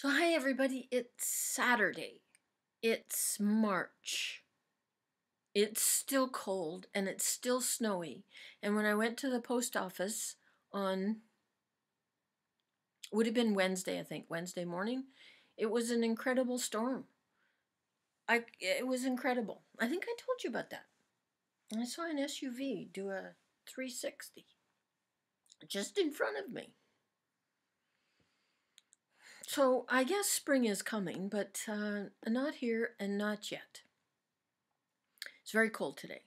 So hi everybody, it's Saturday. It's March. It's still cold and it's still snowy. And when I went to the post office on, would have been Wednesday, I think, Wednesday morning, it was an incredible storm. It was incredible. I think I told you about that. I saw an SUV do a 360 just in front of me. So I guess spring is coming, but not here and not yet. It's very cold today.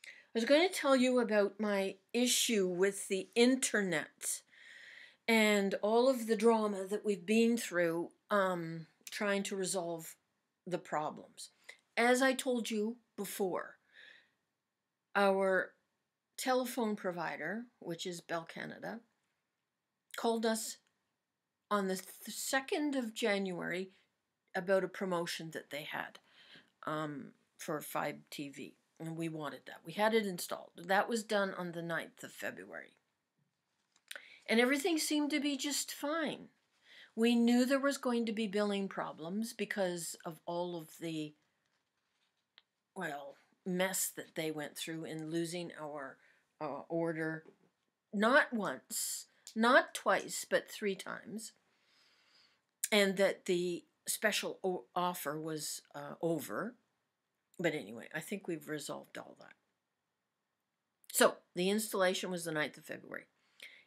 I was going to tell you about my issue with the internet and all of the drama that we've been through trying to resolve the problems. As I told you before, our telephone provider, which is Bell Canada, called us on the 2nd of January about a promotion that they had for 5 TV. And we wanted that. We had it installed. That was done on the 9th of February. And everything seemed to be just fine. We knew there was going to be billing problems because of all of the, mess that they went through in losing our order, not once, not twice, but 3 times. And that the special offer was over. But anyway, I think we've resolved all that. So the installation was the 9th of February.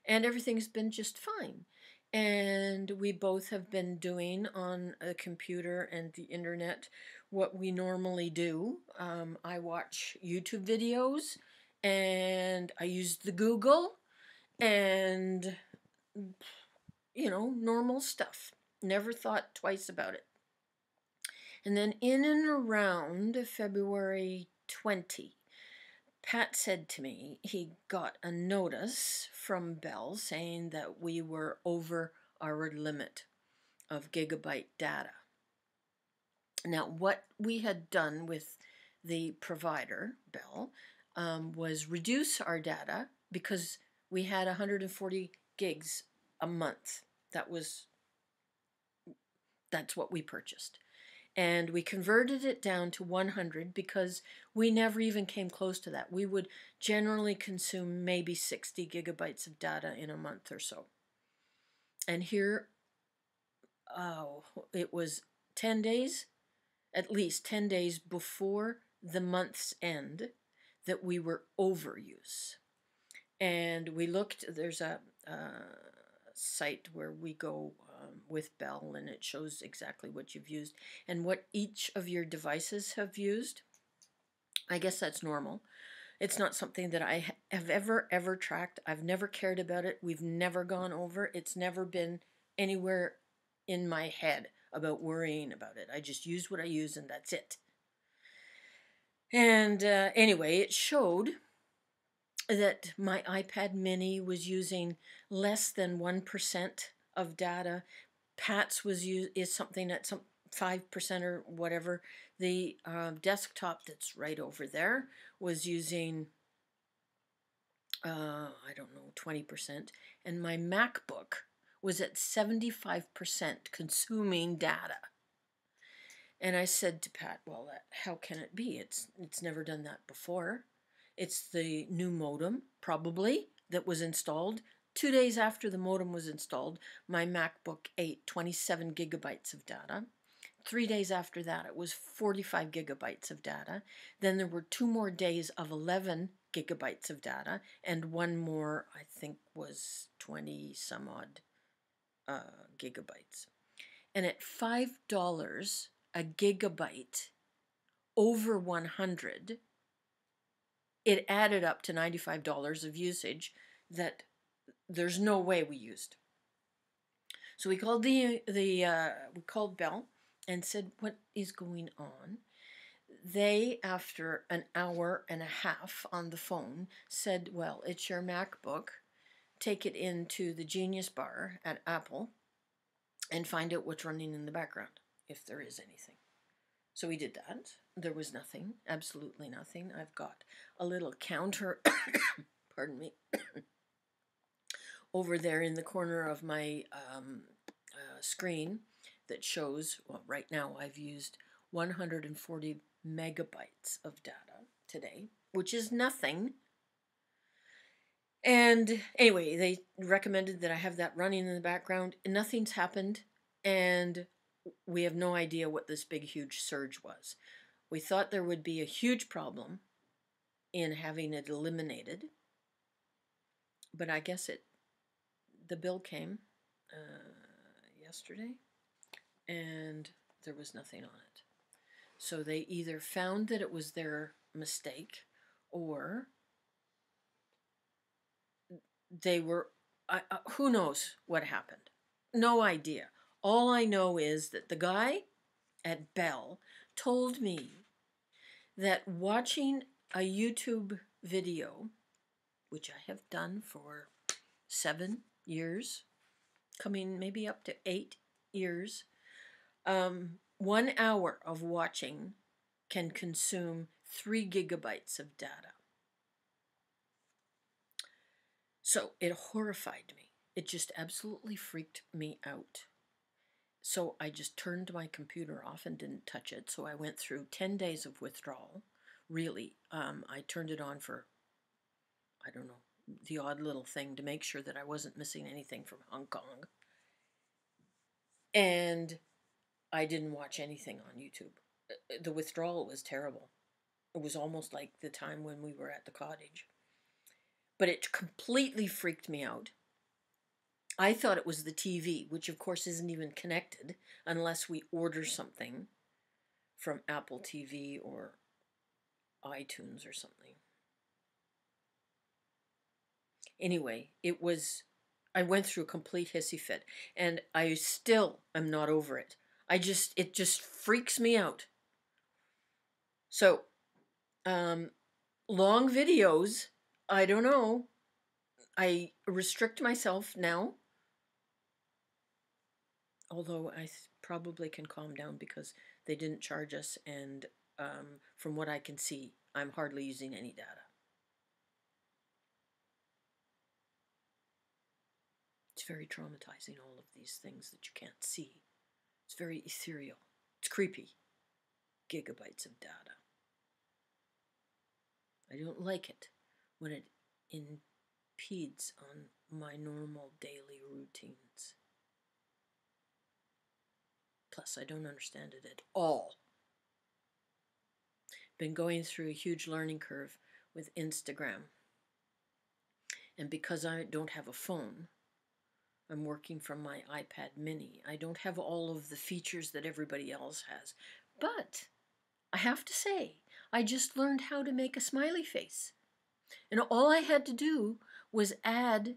And everything's been just fine. And we both have been doing on a computer and the internet what we normally do. I watch YouTube videos and I use the Google and, normal stuff. Never thought twice about it. And then in and around February 20, Pat said to me he got a notice from Bell saying that we were over our limit of gigabyte data. Now, what we had done with the provider, Bell, was reduce our data because we had 140 gigs a month. That's what we purchased. And we converted it down to 100 because we never even came close to that. We would generally consume maybe 60 gigabytes of data in a month or so. And here, it was 10 days, at least 10 days before the month's end, that we were overuse. And we looked, there's a site where we go with Bell, and it shows exactly what you've used and what each of your devices have used. I guess that's normal. It's not something that I have ever tracked. I've never cared about it. We've never gone over. It's never been anywhere in my head about worrying about it. I just use what I use and that's it. And anyway, it showed that my iPad mini was using less than 1% of data. Pat's is something at some 5% or whatever. The desktop that's right over there was using, 20%. And my MacBook was at 75% consuming data. And I said to Pat, well, how can it be? It's never done that before. It's the new modem, probably, that was installed. 2 days after the modem was installed, my MacBook ate 27 gigabytes of data. 3 days after that, it was 45 gigabytes of data. Then there were 2 more days of 11 gigabytes of data, and 1 more, I think, was 20 some odd gigabytes. And at $5 a gigabyte over 100, it added up to $95 of usage that there's no way we used. So we called we called Bell and said, what is going on? They, after an hour and a half on the phone, said, well, it's your MacBook. Take it into the Genius Bar at Apple and find out what's running in the background, if there is anything. So we did that. There was nothing, absolutely nothing. I've got a little counter, pardon me, over there in the corner of my screen that shows, well, right now I've used 140 megabytes of data today, which is nothing. And anyway, they recommended that I have that running in the background. Nothing's happened, and we have no idea what this big, huge surge was. We thought there would be a huge problem in having it eliminated, but I guess the bill came yesterday, and there was nothing on it. So they either found that it was their mistake, or they were, who knows what happened. No idea. All I know is that the guy at Bell told me that watching a YouTube video, which I have done for 7 years, coming maybe up to 8 years, 1 hour of watching can consume 3 gigabytes of data. So it horrified me. It just absolutely freaked me out. So I just turned my computer off and didn't touch it. So I went through 10 days of withdrawal. Really, I turned it on for, I don't know, the odd little thing to make sure that I wasn't missing anything from Hong Kong. And I didn't watch anything on YouTube. The withdrawal was terrible. It was almost like the time when we were at the cottage. But it completely freaked me out. I thought it was the TV, which of course isn't even connected unless we order something from Apple TV or iTunes or something. Anyway, I went through a complete hissy fit, and I still am not over it. It just freaks me out. So, long videos, I don't know. I restrict myself now, although I probably can calm down because they didn't charge us, and from what I can see, I'm hardly using any data. It's very traumatizing, all of these things that you can't see. It's very ethereal. It's creepy. Gigabytes of data. I don't like it when it impedes on my normal daily routines. Plus, I don't understand it at all. Been going through a huge learning curve with Instagram. And because I don't have a phone, I'm working from my iPad mini. I don't have all of the features that everybody else has. But I have to say, I just learned how to make a smiley face. And all I had to do was add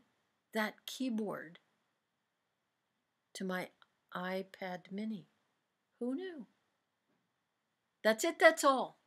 that keyboard to my iPad mini. Who knew? That's it, that's all.